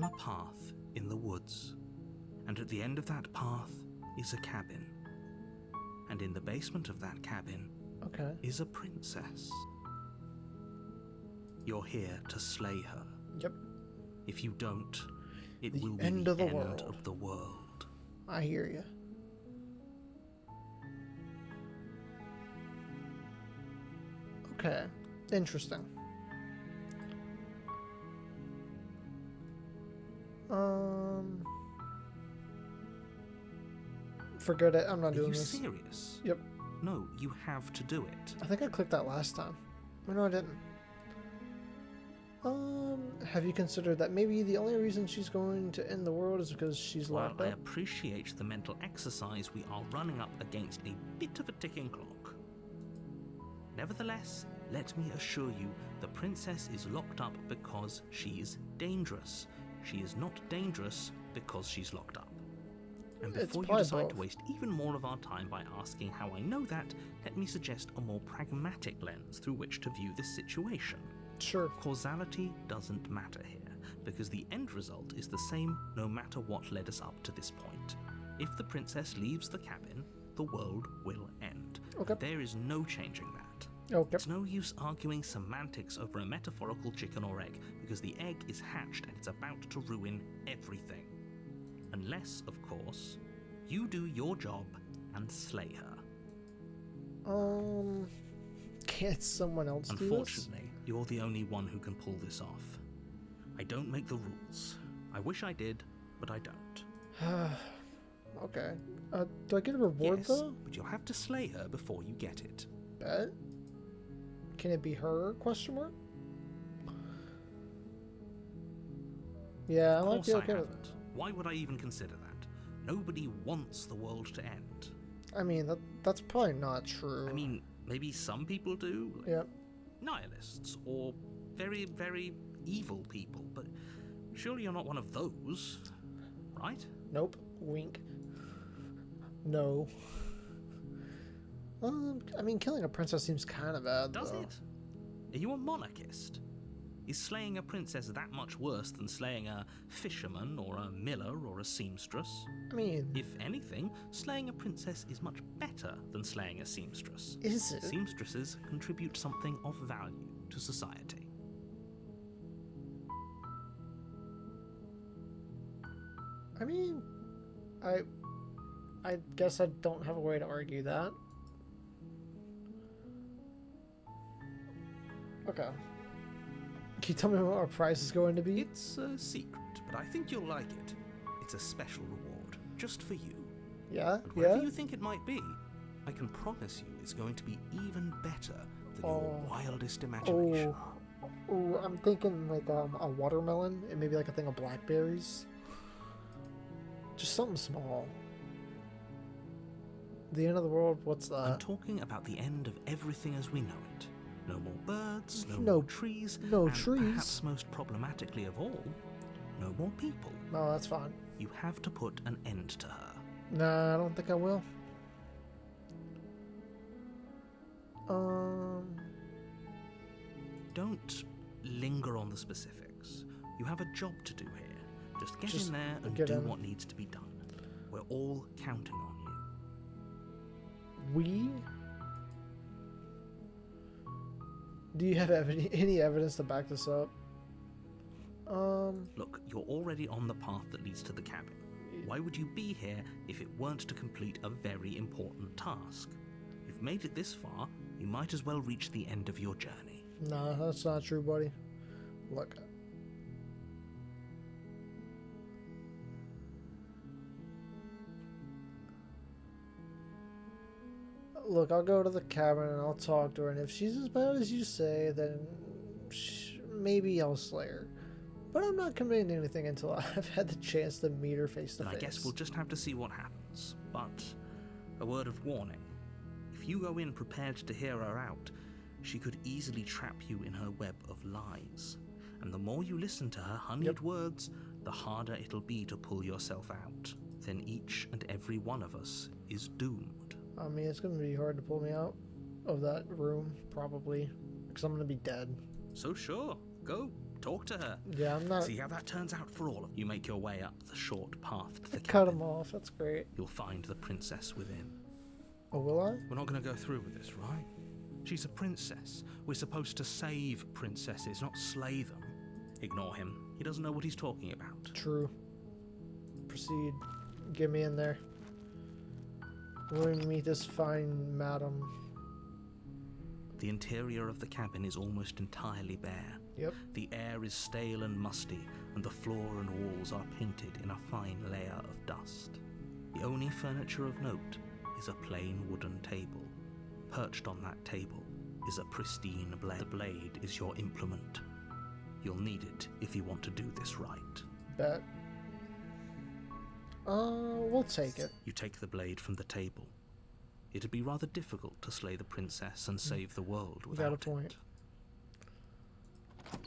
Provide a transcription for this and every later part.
on a path in the woods, and at the end of that path is a cabin. And in the basement of that cabin is a princess. You're here to slay her. Yep. If you don't, it The will be end the of the end world. of the world. I hear you. Okay. Interesting. Forget it. I'm not Are doing you this. serious? Yep. No, you have to do it. I think I clicked that last time. Oh, no, I didn't. Have you considered that maybe the only reason she's going to end the world is because she's While locked I up? appreciate the mental exercise, we are running up against a bit of a ticking clock. Nevertheless, let me assure you, the princess is locked up because she's dangerous. She is not dangerous because she's locked up. And It's before you probably decide both. to waste even more of our time by asking how I know that, let me suggest a more pragmatic lens through which to view this situation. Sure. Causality doesn't matter here, because the end result is the same no matter what led us up to this point. If the princess leaves the cabin, the world will end. Okay. There is no changing that. Okay. It's no use arguing semantics over a metaphorical chicken or egg, because the egg is hatched and it's about to ruin everything. Unless, of course, you do your job and slay her. Can't someone else do this? Unfortunately, you're the only one who can pull this off. I don't make the rules. I wish I did, but I don't. Okay. Do I get a reward Yes, though? but you'll have to slay her before you get it. Bet. Can it be her? Question mark. Yeah, I Of might course be I okay with haven't. Why would I even consider that? Nobody wants the world to end. I mean, that's probably not true. I mean, maybe some people do, like yeah. nihilists or very, very evil people, but surely you're not one of those, right? Nope. Wink. No. I mean, killing a princess seems kind of bad, Does though. it? Are you a monarchist? Is slaying a princess that much worse than slaying a fisherman or a miller or a seamstress? I mean, If anything, slaying a princess is much better than slaying a seamstress. is it? Seamstresses contribute something of value to society. I mean, I guess I don't have a way to argue that. Okay. Can you tell me what our prize is going to be? It's a secret, but I think you'll like it. It's a special reward, just for you. Yeah? But whatever Yeah? you think it might be, I can promise you it's going to be even better than Oh. your wildest imagination. Oh, I'm thinking like a watermelon and maybe like a thing of blackberries. Just something small. The end of the world, what's I'm that? talking about the end of everything as we know it. No more birds, no No- more trees, no and trees. perhaps most problematically of all, no more people. No, that's fine. You have to put an end to her. Nah, I don't think I will. Don't linger on the specifics. You have a job to do here. Just get Just in there and get do in. what needs to be done. We're all counting on you. We? Do you have any evidence to back this up? Look, you're already on the path that leads to the cabin. Why would you be here if it weren't to complete a very important task? You've made it this far, you might as well reach the end of your journey. Nah, that's not true, buddy. Look. Look, I'll go to the cabin and I'll talk to her, and if she's as bad as you say, then maybe I'll slay her. But I'm not committing to anything until I've had the chance to meet her face to And face. I guess we'll just have to see what happens. But a word of warning. If you go in prepared to hear her out, she could easily trap you in her web of lies. And the more you listen to her honeyed words, the harder it'll be to pull yourself out. Then each and every one of us is doomed. I mean, it's going to be hard to pull me out of that room, probably, because I'm going to be dead. So sure, go. Talk to her. Yeah, I'm not. See how that turns out for all of you. You make your way up the short path to the Cut cabin. him off. That's great. You'll find the princess within. Oh, will I? We're not going to go through with this, right? She's a princess. We're supposed to save princesses, not slay them. Ignore him. He doesn't know what he's talking about. True. Proceed. Get me in there. Let me meet this fine madam. The interior of the cabin is almost entirely bare. Yep. The air is stale and musty, and the floor and walls are painted in a fine layer of dust. The only furniture of note is a plain wooden table. Perched on that table is a pristine blade. The blade is your implement. You'll need it if you want to do this right. Bet. We'll take it. You take the blade from the table. It'd be rather difficult to slay the princess and save the world You without got a point. it.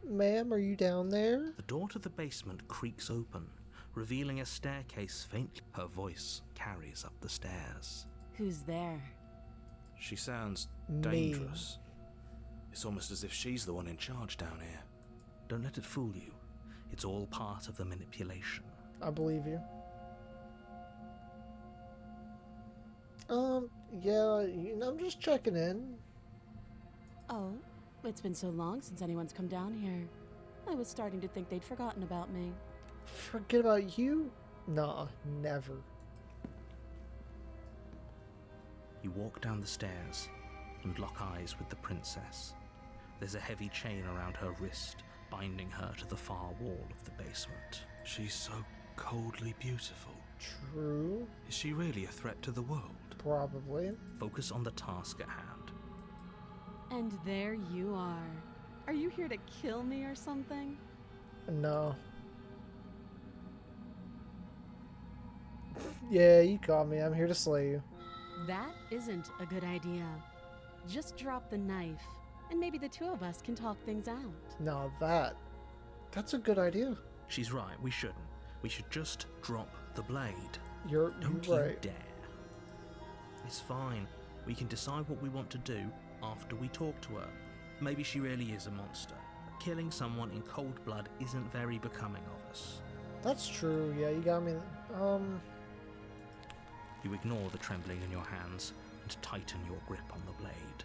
Ma'am, are you down there? The door to the basement creaks open, revealing a staircase faintly. Her voice carries up the stairs. Who's there? She sounds Me. dangerous. It's almost as if she's the one in charge down here. Don't let it fool you. It's all part of the manipulation. I believe you. Yeah, I'm just checking in. Oh, it's been so long since anyone's come down here. I was starting to think they'd forgotten about me. Forget about you? Nah, never. You walk down the stairs and lock eyes with the princess. There's a heavy chain around her wrist, binding her to the far wall of the basement. She's so coldly beautiful. True. Is she really a threat to the world? Probably. Focus on the task at hand. And there you are. Are you here to kill me or something? No. Yeah, you caught me. I'm here to slay you. That isn't a good idea. Just drop the knife, and maybe the two of us can talk things out. Now that's a good idea. She's right, we shouldn't. We should just drop the blade. You're Don't right. you dare. It's fine. We can decide what we want to do after we talk to her. Maybe she really is a monster. Killing someone in cold blood isn't very becoming of us. That's true. Yeah, you got me. You ignore the trembling in your hands and tighten your grip on the blade.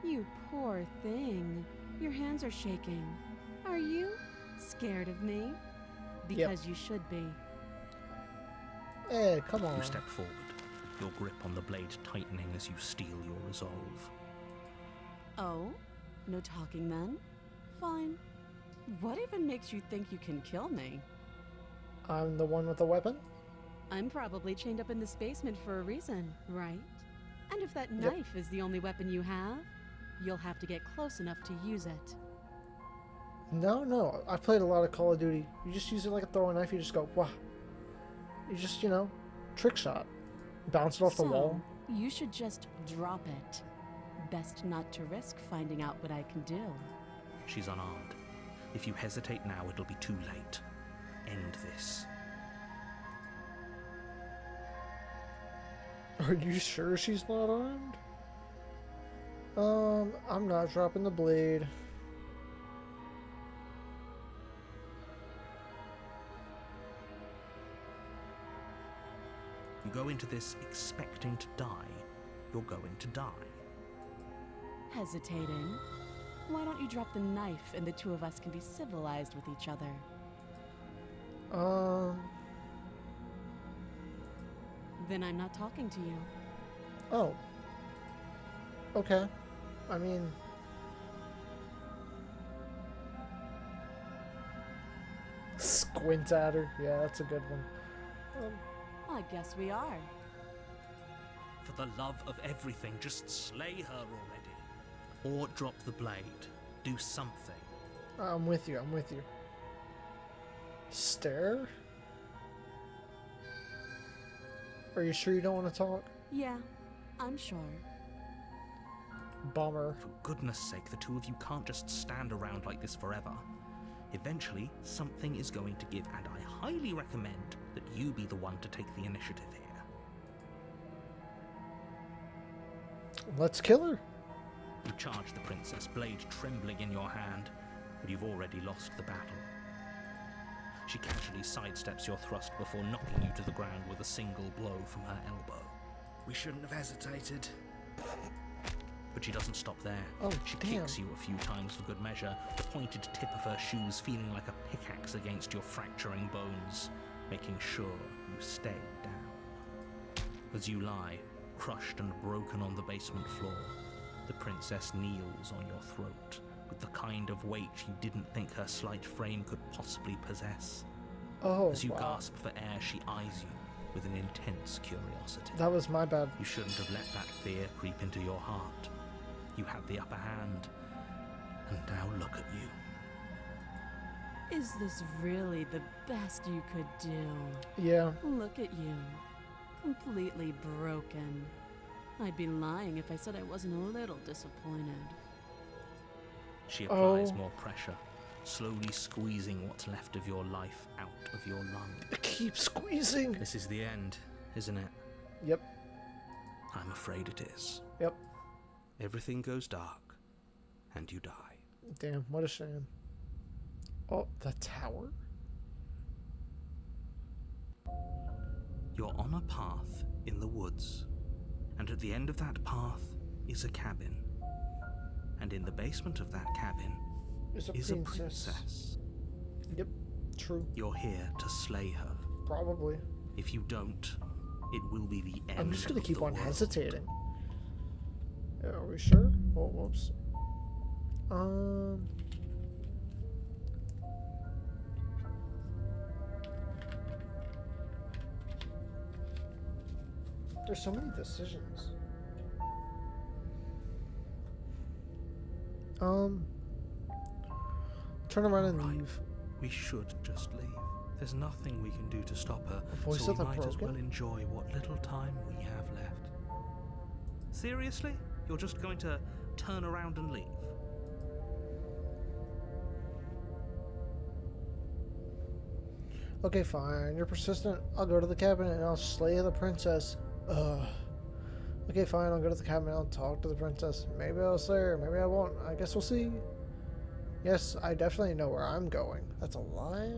You poor thing. Your hands are shaking. Are you scared of me? Because you should be. Hey, come on. You step forward, your grip on the blade tightening as you steel your resolve. Oh? No talking then? Fine. What even makes you think you can kill me? I'm the one with the weapon? I'm probably chained up in this basement for a reason, right? And if that Yep. knife is the only weapon you have, you'll have to get close enough to use it. No. I've played a lot of Call of Duty. You just use it like a throwing knife. You just go, wah. You just, trick shot. Bounce it off the wall. You should just drop it. Best not to risk finding out what I can do. She's unarmed. If you hesitate now, it'll be too late. End this. Are you sure she's not armed? I'm not dropping the blade. You go into this expecting to die, you're going to die. Hesitating? Why don't you drop the knife and the two of us can be civilized with each other? Then I'm not talking to you. Oh. Okay. I mean... Squint at her. Yeah, that's a good one. I guess we are. For the love of everything, just slay her already. Or drop the blade. Do something. I'm with you. Stare? Are you sure you don't want to talk? Yeah, I'm sure. Bummer. For goodness sake, the two of you can't just stand around like this forever. Eventually, something is going to give, and I highly recommend that you be the one to take the initiative here. Let's kill her. You charge the princess, blade trembling in your hand, but you've already lost the battle. She casually sidesteps your thrust before knocking you to the ground with a single blow from her elbow. We shouldn't have hesitated. But she doesn't stop there. Oh, She damn. kicks you a few times for good measure, the pointed tip of her shoes feeling like a pickaxe against your fracturing bones, making sure you stay down. As you lie, crushed and broken on the basement floor, the princess kneels on your throat with the kind of weight you didn't think her slight frame could possibly possess. Oh, As you wow. gasp for air, she eyes you with an intense curiosity. That was my bad. You shouldn't have let that fear creep into your heart. You had the upper hand, and now look at you. Is this really the best you could do? Yeah. Look at you. Completely broken. I'd be lying if I said I wasn't a little disappointed. She applies Oh. more pressure, slowly squeezing what's left of your life out of your lungs. Keep squeezing. This is the end, isn't it? Yep. I'm afraid it is. Yep. Everything goes dark, and you die. Damn, what a shame. Oh, the tower? You're on a path in the woods, and at the end of that path is a cabin. And in the basement of that cabin It's is a princess. Yep, true. You're here to slay her. Probably. If you don't, it will be the end. I'm just gonna of keep the on world. hesitating. Are we sure? Oh, whoops. There's so many decisions. Turn around and Right. leave. We should just leave. There's nothing we can do to stop her, Voice so of we the might as broken? well enjoy what little time we have left. Seriously? You're just going to turn around and leave? Okay, fine. You're persistent. I'll go to the cabin and I'll slay the princess. Ugh. Okay, fine. I'll go to the cabin and I'll talk to the princess. Maybe I'll slay her. Maybe I won't. I guess we'll see. Yes, I definitely know where I'm going. That's a lie.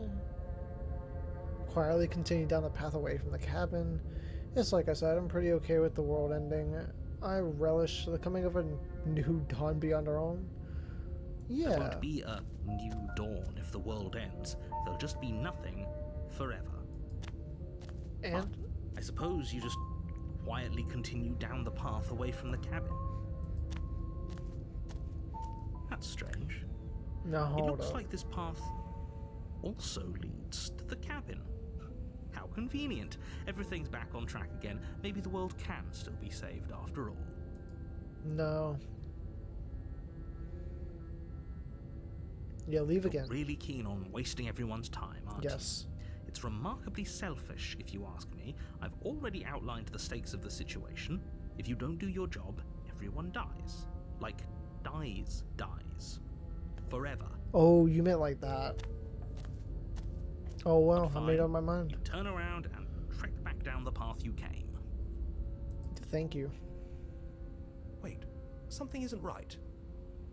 Quietly continue down the path away from the cabin. Yes, like I said, I'm pretty okay with the world ending. I relish the coming of a new dawn beyond our own. There Yeah. won't be a new dawn if the world ends. There'll just be nothing forever. And I suppose you just quietly continue down the path away from the cabin. That's strange. now It hold looks up. like this path also leads to the cabin. How convenient. Everything's back on track again. Maybe the world can still be saved after all. No. Yeah, leave You're again. really keen on wasting everyone's time, aren't you? Yes. It's remarkably selfish, if you ask me. I've already outlined the stakes of the situation. If you don't do your job, everyone dies. Like, dies. Forever. Oh, you meant like that. Oh, well, I Fine. made up my mind. You turn around and trek back down the path you came. Thank you. Wait, something isn't right.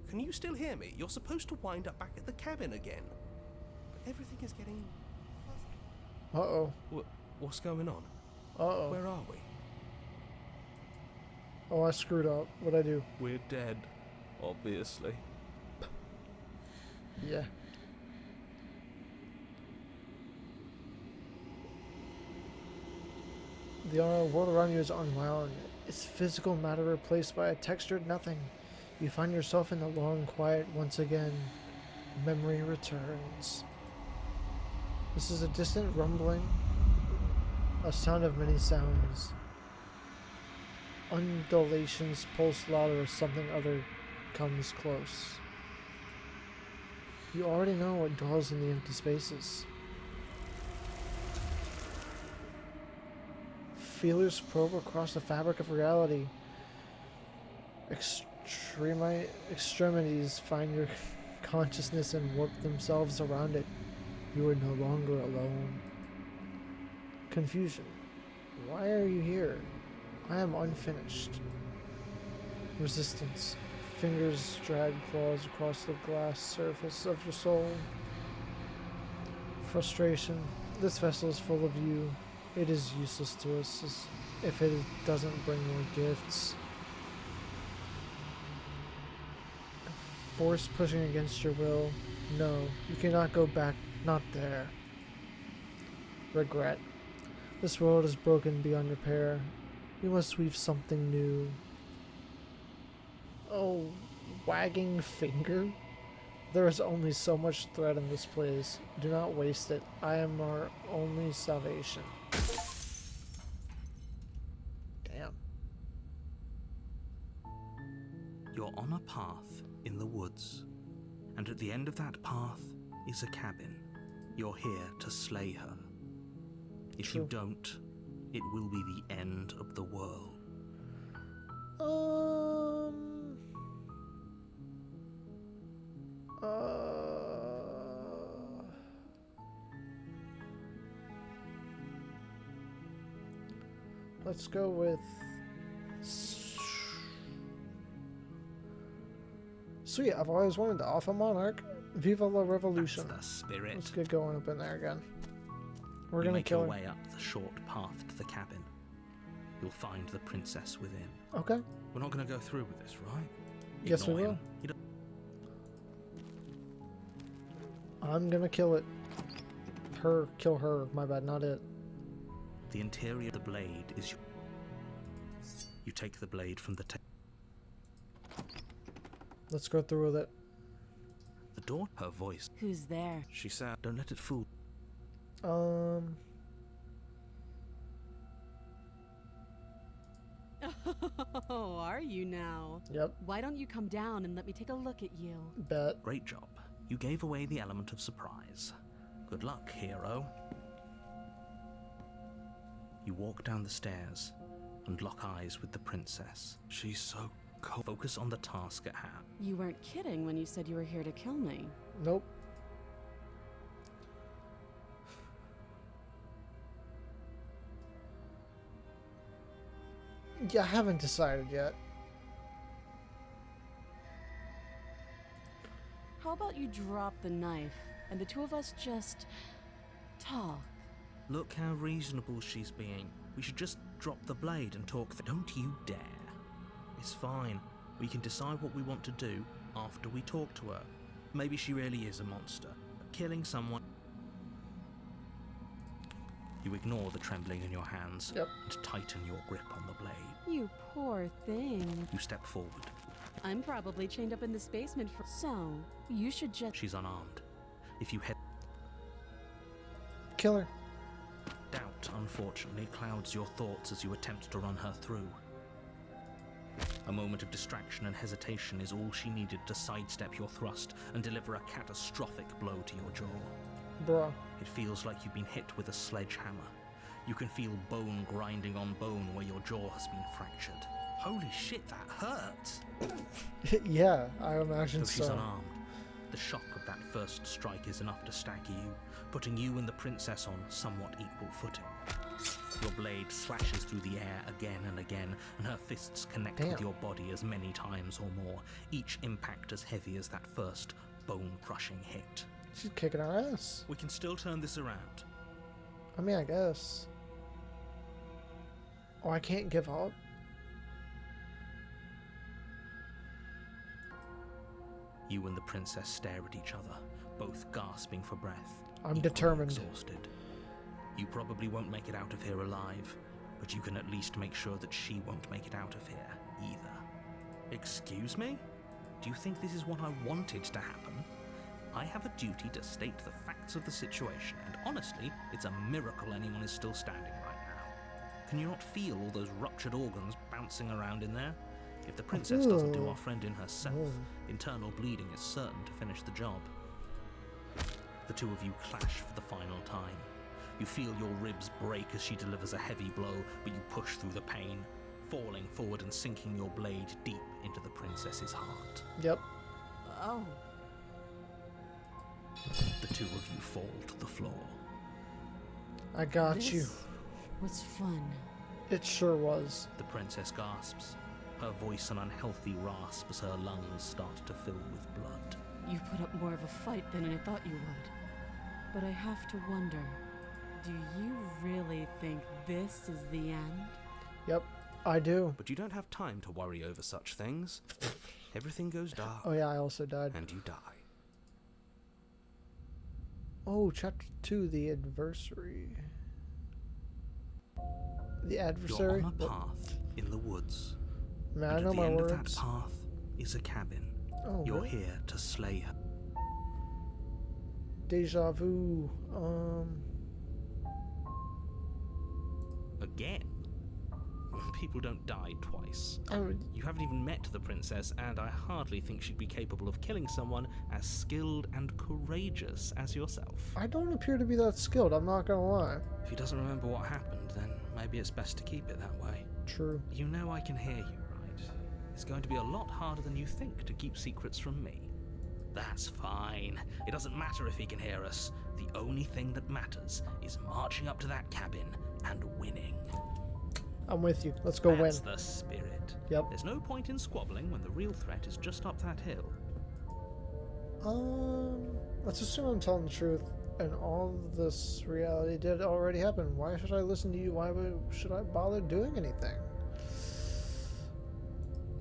Can you still hear me? You're supposed to wind up back at the cabin again. But everything is getting... Uh-oh. What's going on? Uh-oh. Where are we? Oh, I screwed up. What'd I do? We're dead, obviously. Yeah. The world around you is unwound. Its physical matter replaced by a textured nothing. You find yourself in the long quiet once again. Memory returns. This is a distant rumbling, a sound of many sounds. Undulations pulse louder as something other comes close. You already know what dwells in the empty spaces. Feelers probe across the fabric of reality. Extremities find your consciousness and warp themselves around it. You are no longer alone. Confusion. Why are you here? I am unfinished. Resistance. fingers drag claws across the glass surface of your soul. Frustration. This vessel is full of you. It is useless to us if it doesn't bring more gifts. Force pushing against your will. No, you cannot go back. Not there. Regret. This world is broken beyond repair. We must weave something new. Oh, wagging finger? There is only so much thread in this place. Do not waste it. I am our only salvation. Damn. You're on a path in the woods, and at the end of that path is a cabin. You're here to slay her. If you True. don't, it will be the end of the world. Let's go with sweet. I've always wanted to Alpha Monarch. Viva la Revolution. That's the spirit. Let's get going up in there again. We're You gonna make kill your her. way up the short path to the cabin. You'll find the princess within. Okay. We're not going to go through with this, right? Yes, we Ignore will. him. You don't- I'm gonna kill it. Kill her. My bad, not it. The interior of the blade is. You take the blade from the Let's go through with it. the door. Her voice. Who's there? She said, "Don't let it fool." Oh, are you now? Yep. Why don't you come down and let me take a look at you? Bet. Great job. You gave away the element of surprise. Good luck, hero. You walk down the stairs and lock eyes with the princess. She's so cold. Focus on the task at hand. You weren't kidding when you said you were here to kill me. Nope. Yeah, I haven't decided yet. How about you drop the knife and the two of us just talk? Look how reasonable she's being. We should just drop the blade and talk. Don't you dare. It's fine. We can decide what we want to do after we talk to her. Maybe she really is a monster. Killing someone. You ignore the trembling in your hands Yep. and tighten your grip on the blade. You poor thing. You step forward. I'm probably chained up in this basement for. So, you should just. She's unarmed. If you head Kill her. doubt, unfortunately, clouds your thoughts as you attempt to run her through. A moment of distraction and hesitation is all she needed to sidestep your thrust and deliver a catastrophic blow to your jaw. Bruh. It feels like you've been hit with a sledgehammer. You can feel bone grinding on bone where your jaw has been fractured. Holy shit, that hurts! Yeah, I imagine Though she's so. unarmed, the shock of that first strike is enough to stagger you, putting you and the princess on somewhat equal footing. Your blade slashes through the air again and again, and her fists connect with Damn. your body as many times or more, each impact as heavy as that first bone-crushing hit. She's kicking our ass. We can still turn this around. I mean, I guess. Oh, I can't give up. You and the princess stare at each other, both gasping for breath. I'm equally determined. Exhausted. You probably won't make it out of here alive, but you can at least make sure that she won't make it out of here either. Excuse me? Do you think this is what I wanted to happen? I have a duty to state the facts of the situation, and honestly, it's a miracle anyone is still standing right now. Can you not feel all those ruptured organs bouncing around in there? If the princess doesn't do Ooh. our friend in herself, Ooh. internal bleeding is certain to finish the job. The two of you clash for the final time. You feel your ribs break as she delivers a heavy blow, but you push through the pain, falling forward and sinking your blade deep into the princess's heart. Yep. Oh. The two of you fall to the floor. I got you. This was fun. It sure was. The princess gasps. her voice an unhealthy rasp as her lungs start to fill with blood. You put up more of a fight than I thought you would. But I have to wonder, do you really think this is the end? Yep, I do. But you don't have time to worry over such things. Everything goes dark, Oh yeah, I also died. and you die. Oh, chapter 2, the adversary. The You're adversary? on a What? path in the woods. Man, I And know at the my end of words. that path is a cabin. Oh, You're really? here to slay her. Deja vu. Again? People don't die twice. I would- You haven't even met the princess, and I hardly think she'd be capable of killing someone as skilled and courageous as yourself. I don't appear to be that skilled, I'm not gonna lie. If he doesn't remember what happened, then maybe it's best to keep it that way. True. You know I can hear you, right? It's going to be a lot harder than you think to keep secrets from me. That's fine. It doesn't matter if he can hear us. The only thing that matters is marching up to that cabin and winning. I'm with you. Let's go That's win. the spirit. Yep. There's no point in squabbling when the real threat is just up that hill. Let's assume I'm telling the truth and all this reality did already happen. Why should I listen to you? Should I bother doing anything?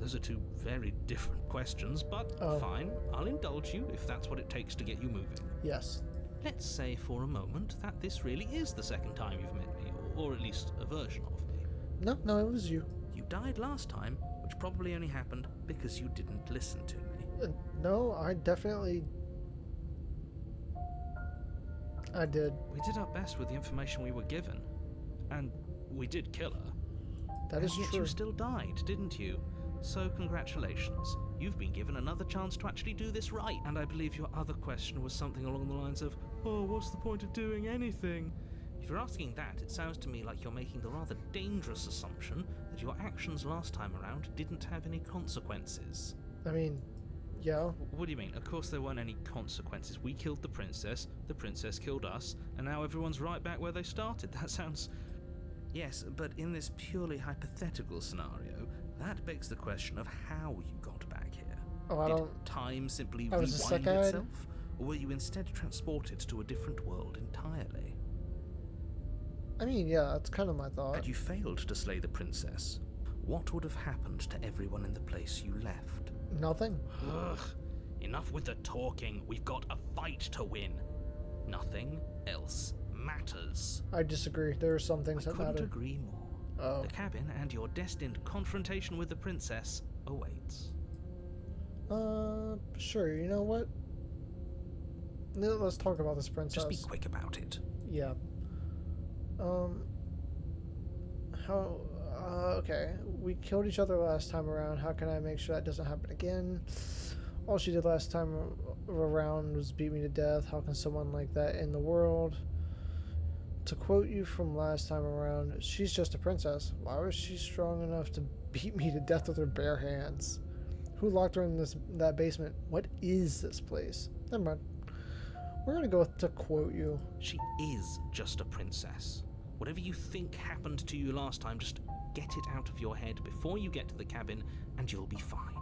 Those are two very different questions, but Oh. fine. I'll indulge you if that's what it takes to get you moving. Yes. Let's say for a moment that this really is the second time you've met me, or at least a version of me. No, it was you. You died last time, which probably only happened because you didn't listen to me. No, I definitely... I did. We did our best with the information we were given, and we did kill her. That is and yet true. you still died, didn't you? So congratulations. You've been given another chance to actually do this right. And I believe your other question was something along the lines of, oh, what's the point of doing anything? If you're asking that, it sounds to me like you're making the rather dangerous assumption that your actions last time around didn't have any consequences. I mean, yeah. What do you mean? Of course there weren't any consequences. We killed the princess killed us, and now everyone's right back where they started. That sounds... Yes, but in this purely hypothetical scenario, that begs the question of how you got back here. Oh, I Did don't... time simply I was a rewind suck-eyed? itself? Or were you instead transported to a different world entirely? I mean, yeah, that's kind of my thought. Had you failed to slay the princess, what would have happened to everyone in the place you left? Nothing. Ugh. Enough with the talking. We've got a fight to win. Nothing else matters. I disagree. There are some things I that couldn't matter. agree more. Oh. The cabin and your destined confrontation with the princess awaits. Sure, you know what? Let's talk about this princess. Just be quick about it. Yeah. Okay. We killed each other last time around. How can I make sure that doesn't happen again? All she did last time around was beat me to death. How can someone like that in the world? To quote you from last time around, she's just a princess. Why was she strong enough to beat me to death with her bare hands? Who locked her in that basement? What is this place? Never mind. We're gonna go with to quote you. She is just a princess. Whatever you think happened to you last time, just get it out of your head before you get to the cabin, and you'll be fine.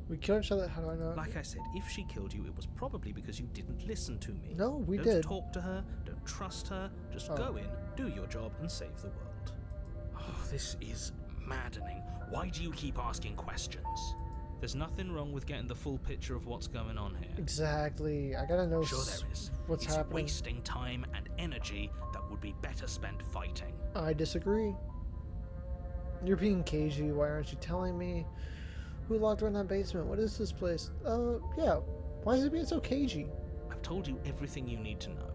We killed each other. How do I know? Like I said, if she killed you, it was probably because you didn't listen to me. No, we don't did. talk to her, don't trust her, just Oh. go in, do your job, and save the world. Oh, this is maddening. Why do you keep asking questions? There's nothing wrong with getting the full picture of what's going on here. Exactly. I gotta know Sure there is. what's It's happening. wasting time and energy that would be better spent fighting. I disagree. You're being cagey. Why aren't you telling me? Who locked her in that basement? What is this place? Yeah. Why is it being so cagey? I've told you everything you need to know.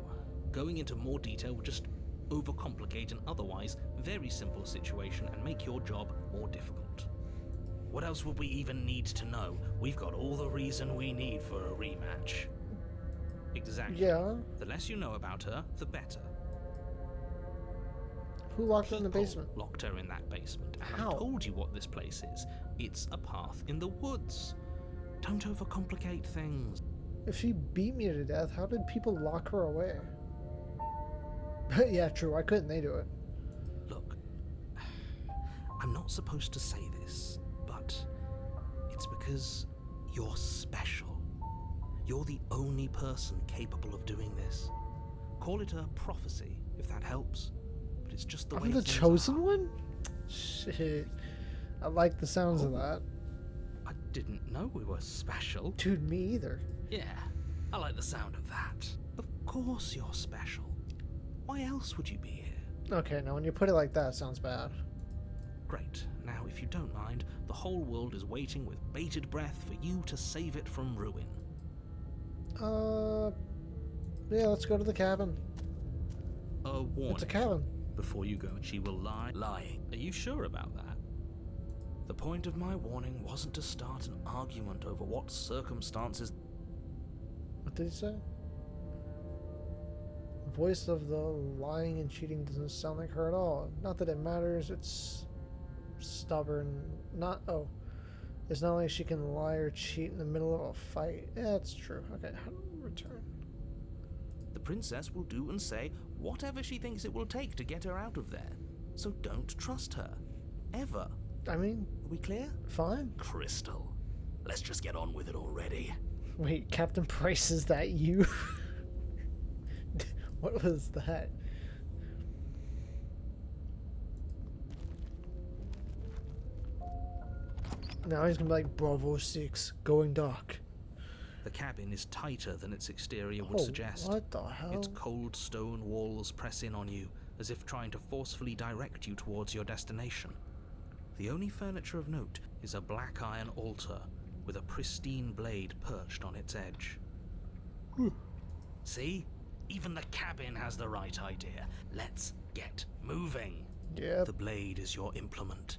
Going into more detail would just overcomplicate an otherwise very simple situation and make your job more difficult. What else would we even need to know? We've got all the reason we need for a rematch. Exactly. Yeah. The less you know about her, the better. Who locked her in the People basement? locked her in that basement. And How? I told you what this place is. It's a path in the woods. Don't overcomplicate things. If she beat me to death, how did people lock her away? Yeah, true. Why couldn't they do it? Look, not supposed to say this, but it's because you're special. You're the only person capable of doing this. Call it a prophecy, if that helps. But it's just the way I'm the things chosen are. one? Shit. I like the sounds of that. I didn't know we were special. Dude, me either. Yeah, I like the sound of that. Of course you're special. Why else would you be here? Okay, now when you put it like that, it sounds bad. Great. Now, if you don't mind, the whole world is waiting with bated breath for you to save it from ruin. Yeah, let's go to the cabin. A warning. It's a cabin. Before you go, she will lie. Lying. Are you sure about that? The point of my warning wasn't to start an argument over what circumstances. What did he say? Voice of the lying and cheating doesn't sound like her at all. Not that it matters, it's stubborn. It's not like she can lie or cheat in the middle of a fight. Yeah, it's true. Okay, how do we return? The princess will do and say whatever she thinks it will take to get her out of there. So don't trust her. Ever. I mean, Are we clear? fine. Crystal, let's just get on with it already. Wait, Captain Price, is that you? What was that? Now he's gonna be like, Bravo 6, going dark. The cabin is tighter than its exterior would Oh, suggest. what the hell? Its cold stone walls press in on you, as if trying to forcefully direct you towards your destination. The only furniture of note is a black iron altar with a pristine blade perched on its edge. See? Even the cabin has the right idea. Let's get moving. Yep. The blade is your implement.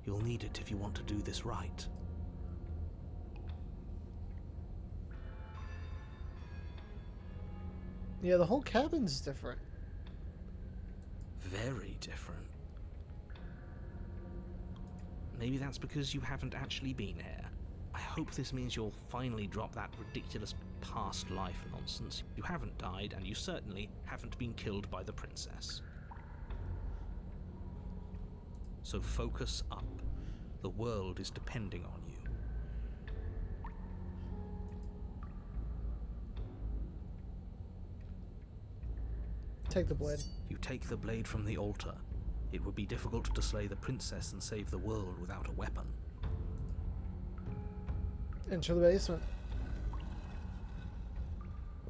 You'll need it if you want to do this right. Yeah, the whole cabin's different. Very different. Maybe that's because you haven't actually been here. I hope this means you'll finally drop that ridiculous past life nonsense. You haven't died, and you certainly haven't been killed by the princess. So focus up. The world is depending on you. Take the blade. You take the blade from the altar. It would be difficult to slay the princess and save the world without a weapon. Enter the basement.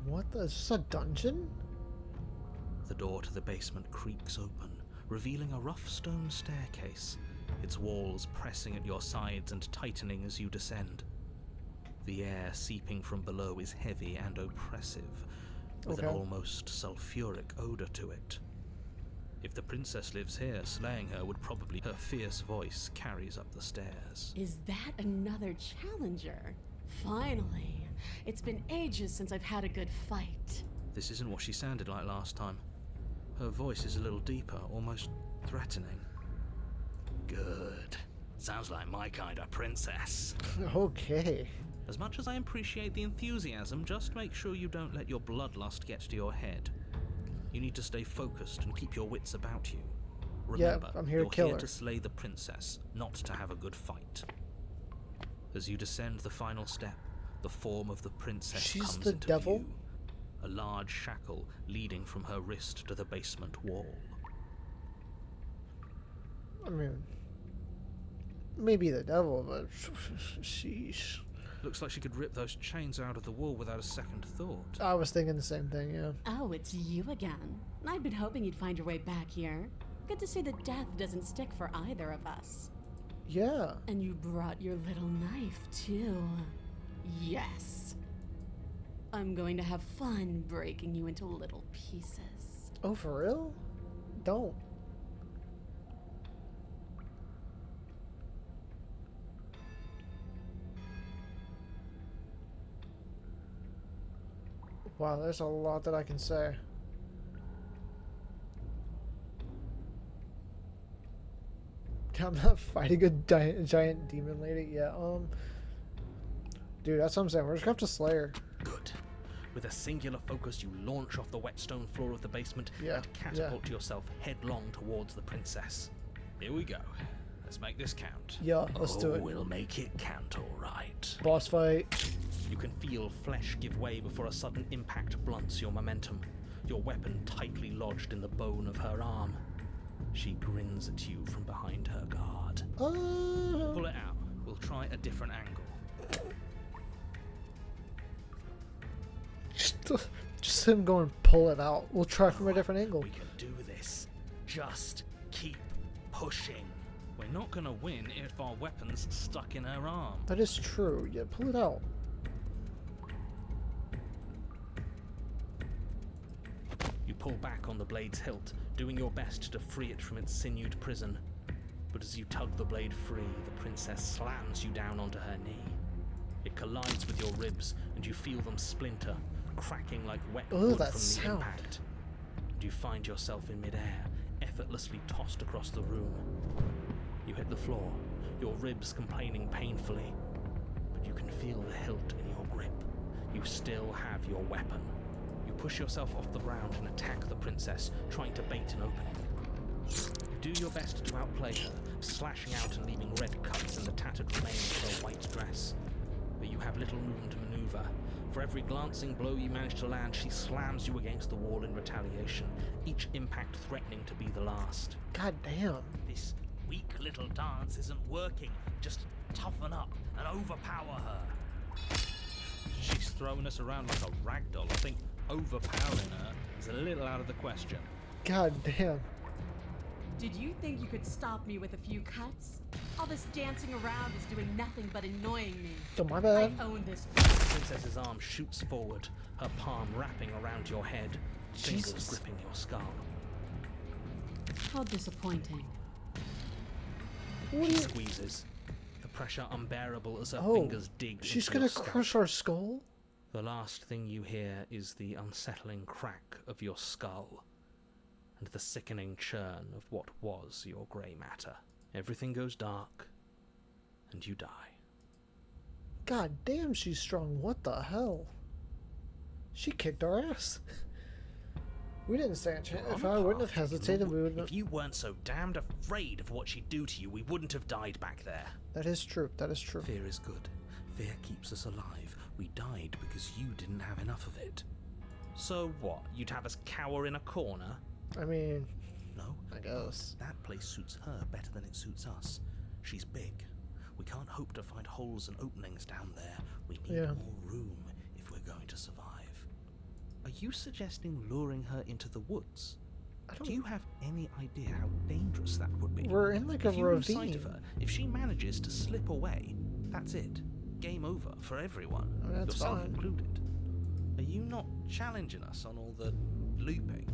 What the? Is this a dungeon? The door to the basement creaks open, revealing a rough stone staircase, its walls pressing at your sides and tightening as you descend. The air seeping from below is heavy and oppressive, with an Okay. almost sulfuric odor to it. If the princess lives here, slaying her would probably... Her fierce voice carries up the stairs. Is that another challenger? Finally. It's been ages since I've had a good fight. This isn't what she sounded like last time. Her voice is a little deeper, almost threatening. Good. Sounds like my kind of princess. Okay. As much as I appreciate the enthusiasm, just make sure you don't let your bloodlust get to your head. You need to stay focused and keep your wits about you. Remember, I'm here to you're kill here her. to slay the princess, not to have a good fight. As you descend the final step, the form of the princess She's comes the into devil? view. A large shackle leading from her wrist to the basement wall. I mean, maybe the devil, but sheesh. Looks like she could rip those chains out of the wall without a second thought. I was thinking the same thing, yeah. Oh, it's you again. I'd been hoping you'd find your way back here. Good to see that death doesn't stick for either of us. Yeah. And you brought your little knife, too. Yes. I'm going to have fun breaking you into little pieces. Oh, for real? Don't. Wow, there's a lot that I can say. I'm not fighting a giant demon lady yet. Dude, that's what I'm saying. We're just gonna have to slay her. Good. With a singular focus, you launch off the wet stone floor of the basement Yeah, and catapult yourself headlong towards the princess. Here we go. Let's make this count. Yeah, let's do it. We'll make it count, all right. Boss fight. You can feel flesh give way before a sudden impact blunts your momentum, your weapon tightly lodged in the bone of her arm. She grins at you from behind her guard. Pull it out. We'll try a different angle. Just him going, pull it out. We'll try from a different angle. We can do this. Just keep pushing. We're not gonna win if our weapon's stuck in her arm. That is true. Yeah, pull it out. You pull back on the blade's hilt, doing your best to free it from its sinewed prison. But as you tug the blade free, the princess slams you down onto her knee. It collides with your ribs, and you feel them splinter, cracking like wet wood that from the sound. impact. And you find yourself in midair, effortlessly tossed across the room. You hit the floor, your ribs complaining painfully, but you can feel the hilt in your grip. You still have your weapon. You push yourself off the ground and attack the princess, trying to bait an opening. You do your best to outplay her, slashing out and leaving red cuts in the tattered remains of her white dress. But you have little room to maneuver. For every glancing blow you manage to land, she slams you against the wall in retaliation, each impact threatening to be the last. God damn. This weak little dance isn't working. Just toughen up and overpower her. She's throwing us around like a rag doll. I think overpowering her is a little out of the question. God damn. Did you think you could stop me with a few cuts? All this dancing around is doing nothing but annoying me. Oh, my I bad. own this. The princess's arm shoots forward, her palm wrapping around your head, fingers Jesus. gripping your skull. How disappointing. What She do you... squeezes, the pressure unbearable as her Oh, fingers dig she's into gonna your scalp. crush our skull? The last thing you hear is the unsettling crack of your skull and the sickening churn of what was your grey matter. Everything goes dark, and you die. God damn, she's strong. What the hell? She kicked our ass. We didn't stand a chance. If I wouldn't have hesitated, we wouldn't If have... you weren't so damned afraid of what she'd do to you, we wouldn't have died back there. That is true. That is true. Fear is good. Fear keeps us alive. We died because you didn't have enough of it. So what? You'd have us cower in a corner? I mean, No, I guess. that place suits her better than it suits us. She's big. We can't hope to find holes and openings down there. We need Yeah. more room if we're going to survive. Are you suggesting luring her into the woods? I Do don't... you have any idea how dangerous that would be? We're in like a If you lose sight of ravine. her, if she manages to slip away, that's it. Game over for everyone, I mean, that's yourself fine. included. Are you not challenging us on all the looping?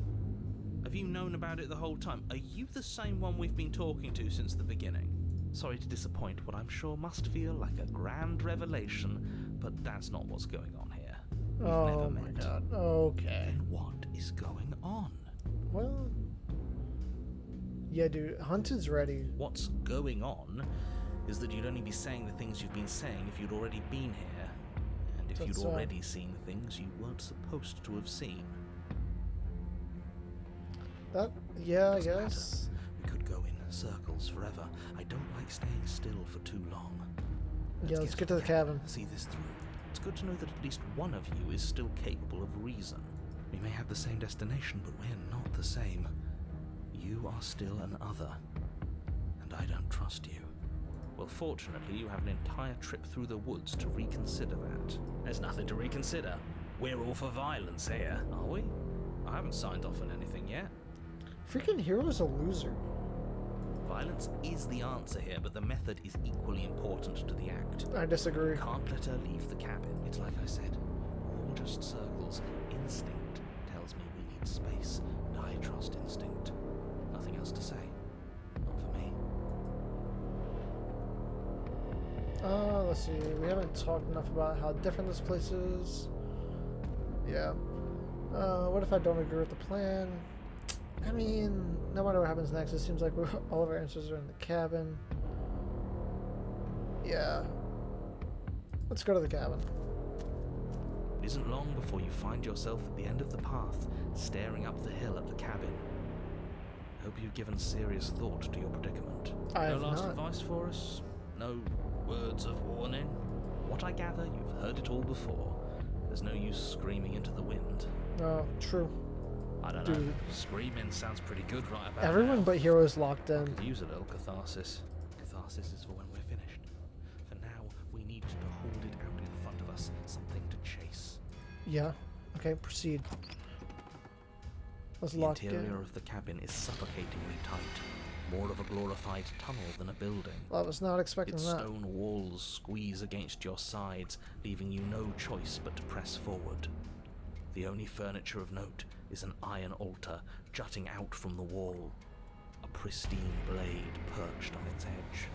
Have you known about it the whole time? Are you the same one we've been talking to since the beginning? Sorry to disappoint what I'm sure must feel like a grand revelation, but that's not what's going on here. We've Oh never my met. god. Okay. Then what is going on? Well... Yeah, dude. Hunted's ready. What's going on is that you'd only be saying the things you've been saying if you'd already been here, and if That's you'd so. already seen things you weren't supposed to have seen. That... Yeah, I Doesn't matter. guess. We could go in circles forever. I don't like staying still for too long. Yeah, let's get to the cabin. See this through. It's good to know that at least one of you is still capable of reason. We may have the same destination, but we're not the same. You are still an other, and I don't trust you. Well, fortunately, you have an entire trip through the woods to reconsider that. There's nothing to reconsider. We're all for violence here, are we? I haven't signed off on anything yet. Freaking Hero's a loser. Violence is the answer here, but the method is equally important to the act. I disagree. We can't let her leave the cabin. It's like I said, all just circles. Instinct tells me we need space, and I trust instinct. Nothing else to say. Not for me. Let's see. We haven't talked enough about how different this place is. Yeah. What if I don't agree with the plan? I mean, no matter what happens next, it seems like all of our answers are in the cabin. Yeah. Let's go to the cabin. It isn't long before you find yourself at the end of the path, staring up the hill at the cabin. Hope you've given serious thought to your predicament. I No have last not. advice for us? No words of warning? What I gather, you've heard it all before. There's no use screaming into the wind. Oh, true. I don't know. Dude. Screaming sounds pretty good right about Everyone now. but Hero is locked in. Could use a little catharsis. Catharsis is for when we're finished. For now, we need to hold it out in front of us. Something to chase. Yeah. Okay, proceed. Let's The lock interior in. of the cabin is suffocatingly tight. More of a glorified tunnel than a building. I was not expecting Its that. stone walls squeeze against your sides, leaving you no choice but to press forward. The only furniture of note is an iron altar jutting out from the wall, a pristine blade perched on its edge.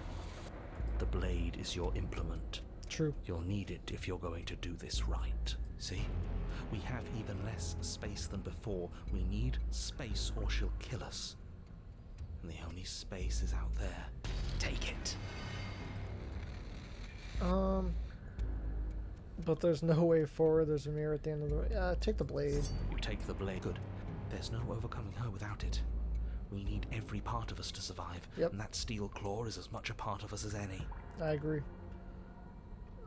The blade is your implement. True. You'll need it if you're going to do this right. See? We have even less space than before. We need space or she'll kill us. And the only space is out there. Take it. But there's no way forward. There's a mirror at the end of the way. Take the blade. You take the blade. Good. There's no overcoming her without it. We need every part of us to survive. Yep. And that steel claw is as much a part of us as any. I agree.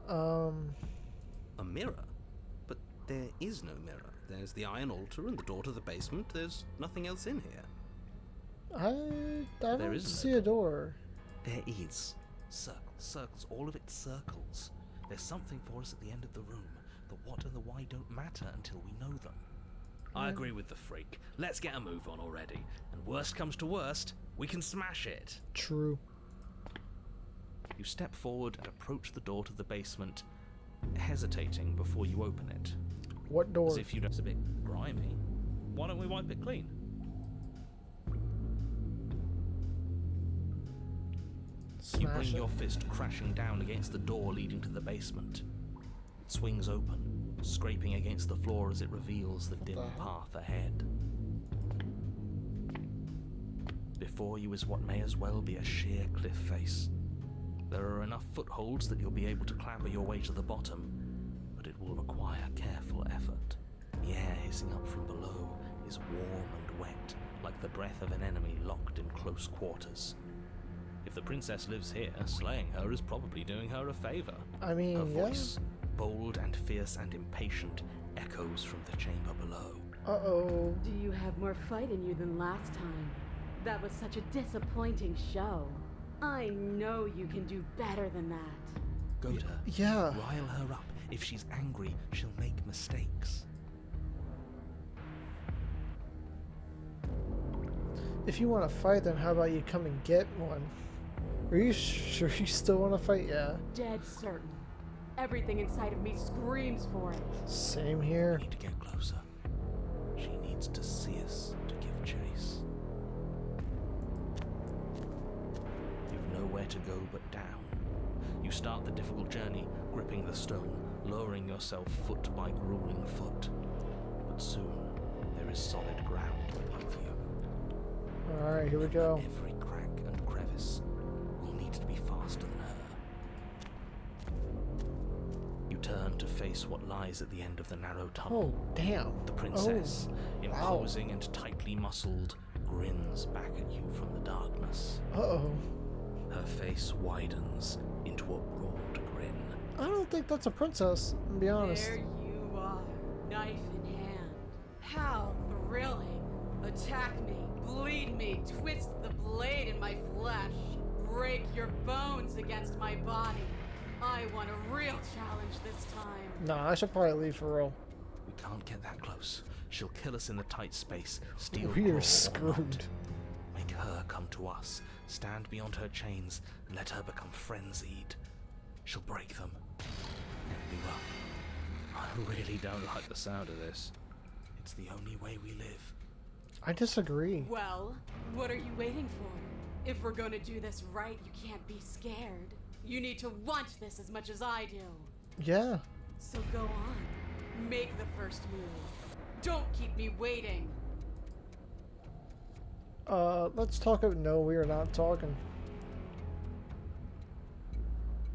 A mirror? But there is no mirror. There's the iron altar and the door to the basement. There's nothing else in here. I There don't isn't see a a door. There is. Circles, circles, all of it circles. There's something for us at the end of the room. The what and the why don't matter until we know them. I agree with the freak. Let's get a move on already. And worst comes to worst, we can smash it. True. You step forward and approach the door to the basement, hesitating before you open it. What door? As if it's a bit grimy. Why don't we wipe it clean? You Smash bring it. your fist crashing down against the door leading to the basement. It swings open, scraping against the floor as it reveals the dim the hell? path ahead. Before you is what may as well be a sheer cliff face. There are enough footholds that you'll be able to clamber your way to the bottom, but it will require careful effort. The air hissing up from below is warm and wet, like the breath of an enemy locked in close quarters. If the princess lives here, slaying her is probably doing her a favor. I mean, Her yeah. voice, bold and fierce and impatient, echoes from the chamber below. Uh-oh. Do you have more fight in you than last time? That was such a disappointing show. I know you can do better than that. Go to her. Yeah. Rile her up. If she's angry, she'll make mistakes. If you want to fight, then how about you come and get one? Are you sure you still want to fight? Yeah. Dead certain. Everything inside of me screams for it. Same We here. need to get closer. She needs to see us to give chase. You've nowhere to go but down. You start the difficult journey, gripping the stone, lowering yourself foot by grueling foot. But soon, there is solid ground beneath you. Alright, here we go. Every crack and crevice will need to be faster than her. You turn to face what lies at the end of the narrow tunnel. Oh, damn. The princess, Oh, imposing and tightly muscled, grins back at you from the darkness. Uh-oh. Her face widens into a broad grin. I don't think that's a princess, to be honest. There you are, knife in hand. How thrilling. Attack me, bleed me, twist the blade in my flesh, break your bones against my body. I want a real challenge this time. Nah, I should probably leave for real. We can't get that close. She'll kill us in the tight space. Steel We claw or are not. screwed. Make her come to us, stand beyond her chains, and let her become frenzied. She'll break them. And we run. I really don't like the sound of this. It's the only way we live. I disagree. Well, what are you waiting for? If we're gonna do this right, you can't be scared. You need to want this as much as I do. Yeah. So go on. Make the first move. Don't keep me waiting. Let's talk. No, we are not talking.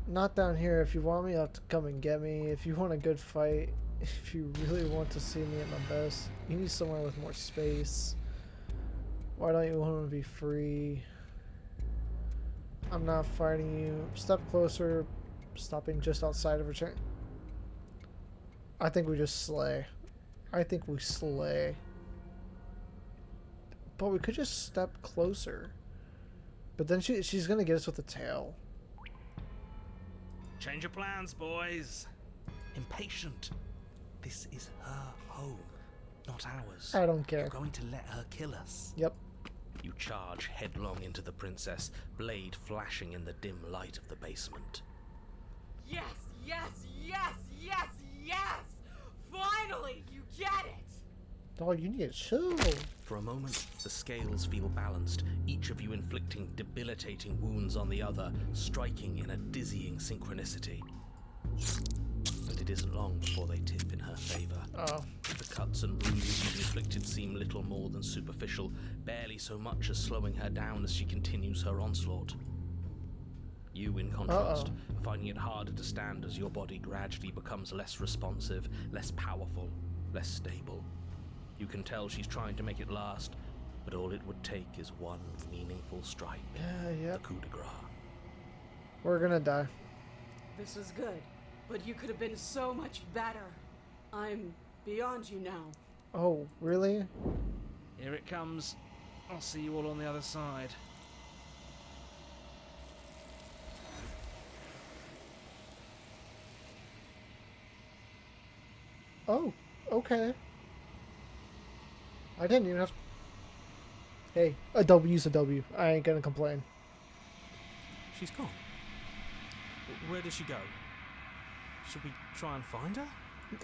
Not down here. If you want me, you'll have to come and get me. If you want a good fight, if you really want to see me at my best, you need somewhere with more space. Why don't you want to be free? I'm not fighting you. Step closer, stopping just outside of return. I think we just slay. I think we slay. But we could just step closer. But then she's gonna get us with the tail. Change your plans, boys. Impatient. This is her home, not ours. I don't care. You're going to let her kill us. Yep. You charge headlong into the princess, blade flashing in the dim light of the basement. Yes, yes, yes, yes, yes! Finally, you get it! Oh, you need to chill. For a moment, the scales feel balanced, each of you inflicting debilitating wounds on the other, striking in a dizzying synchronicity. But it isn't long before they tip in her favor. Oh. The cuts and bruises you've inflicted seem little more than superficial, barely so much as slowing her down as she continues her onslaught. You, in contrast, are finding it harder to stand as your body gradually becomes less responsive, less powerful, less stable. You can tell she's trying to make it last, but all it would take is one meaningful strike. Yeah. The coup de grace. We're gonna die. This was good, but you could have been so much better. I'm beyond you now. Oh, really? Here it comes. I'll see you all on the other side. Oh, okay. I didn't even have. Hey, a W's a W. I ain't gonna complain. She's gone. Where does she go? Should we try and find her?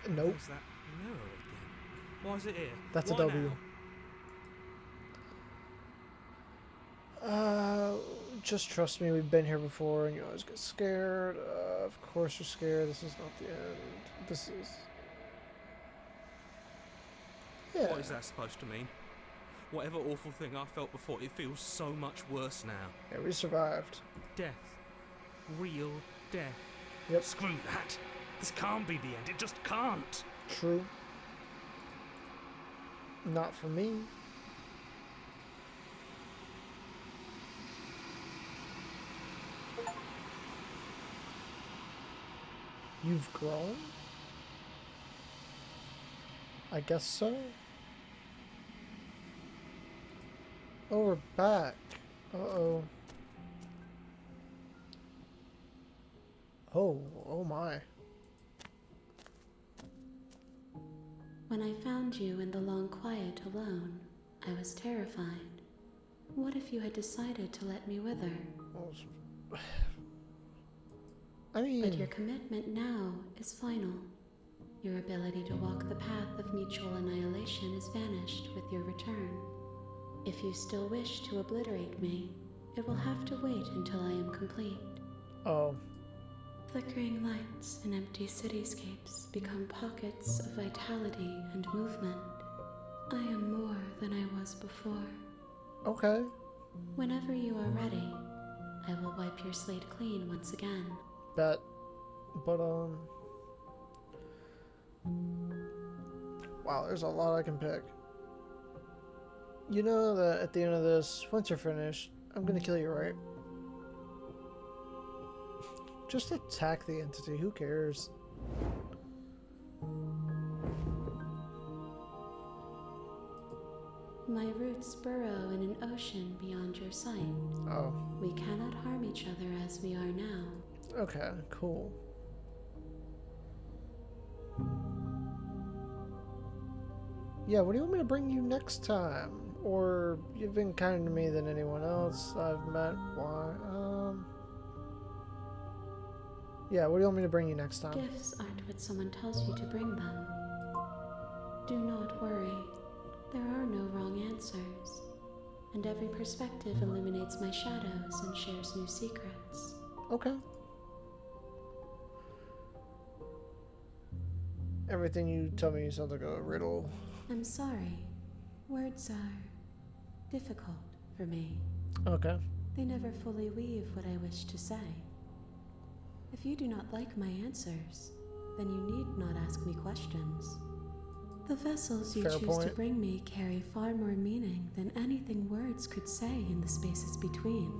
Nope. Where's that mirror again? Why is it here? That's a Why W. now? Just trust me. We've been here before, and you always get scared. Of course you're scared. This is not the end. This is. Yeah. What is that supposed to mean? Whatever awful thing I felt before, it feels so much worse now. Yeah, we survived. Death. Real death. Yep. Screw that. This can't be the end. It just can't. True. Not for me. You've grown? I guess so. Oh, we're back. Uh-oh. Oh my. When I found you in the long quiet alone, I was terrified. What if you had decided to let me wither? I mean... But your commitment now is final. Your ability to walk the path of mutual annihilation is vanished with your return. If you still wish to obliterate me, it will have to wait until I am complete. Oh. Flickering lights and empty cityscapes become pockets of vitality and movement. I am more than I was before. Okay. Whenever you are ready, I will wipe your slate clean once again. Bet. But, wow, there's a lot I can pick. You know that at the end of this, once you're finished, I'm gonna kill you, right? Just attack the entity, who cares? My roots burrow in an ocean beyond your sight. Oh. We cannot harm each other as we are now. Okay, cool. Yeah, what do you want me to bring you next time? Or you've been kinder to me than anyone else I've met. Why? Yeah, what do you want me to bring you next time? Gifts aren't what someone tells you to bring them. Do not worry. There are no wrong answers. And every perspective illuminates my shadows and shares new secrets. Okay. Everything you tell me sounds like a riddle. I'm sorry. Words are difficult for me. Okay. They never fully weave what I wish to say. If you do not like my answers, then you need not ask me questions. The vessels you Fair choose to point. bring me carry far more meaning than anything words could say in the spaces between.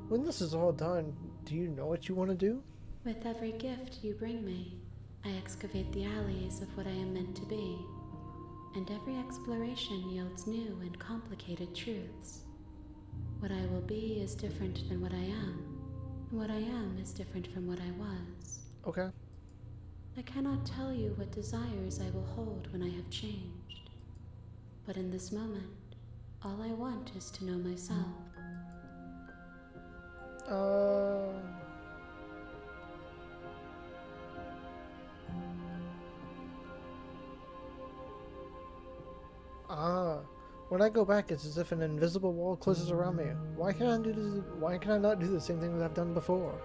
When this is all done, do you know what you want to do? With every gift you bring me, I excavate the alleys of what I am meant to be, and every exploration yields new and complicated truths. What I will be is different than what I am, and what I am is different from what I was. Okay. I cannot tell you what desires I will hold when I have changed, but in this moment, all I want is to know myself. When I go back, it's as if an invisible wall closes around me. Why can I not do the same thing that I've done before?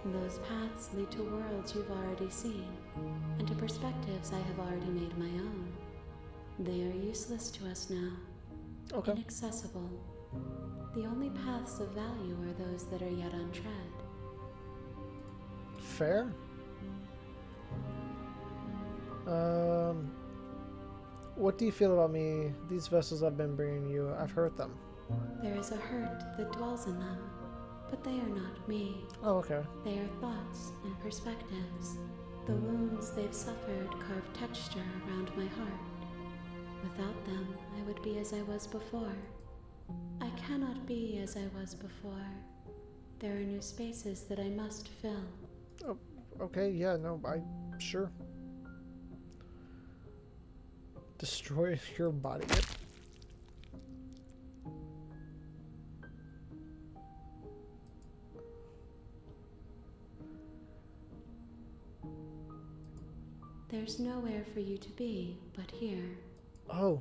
Those paths lead to worlds you've already seen, and to perspectives I have already made my own. They are useless to us now, Okay. inaccessible. The only paths of value are those that are yet untread. Fair. What do you feel about me? These vessels I've been bringing you, I've hurt them. There is a hurt that dwells in them, but they are not me. Oh, okay. They are thoughts and perspectives. The wounds they've suffered carve texture around my heart. Without them, I would be as I was before. I cannot be as I was before. There are new spaces that I must fill. Oh, okay, yeah, no, sure. Destroy your body. There's nowhere for you to be but here. Oh,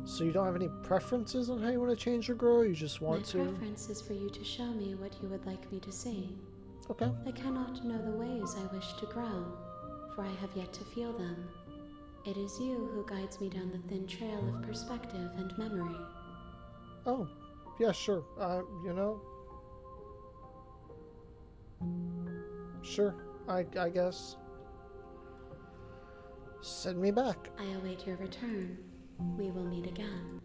so you don't have any preferences on how you want to change or grow? You just want My to? preference is for you to show me what you would like me to see. Okay. I cannot know the ways I wish to grow, for I have yet to feel them. It is you who guides me down the thin trail of perspective and memory. Oh, yeah, sure. You know? Sure, I guess. Send me back. I await your return. We will meet again.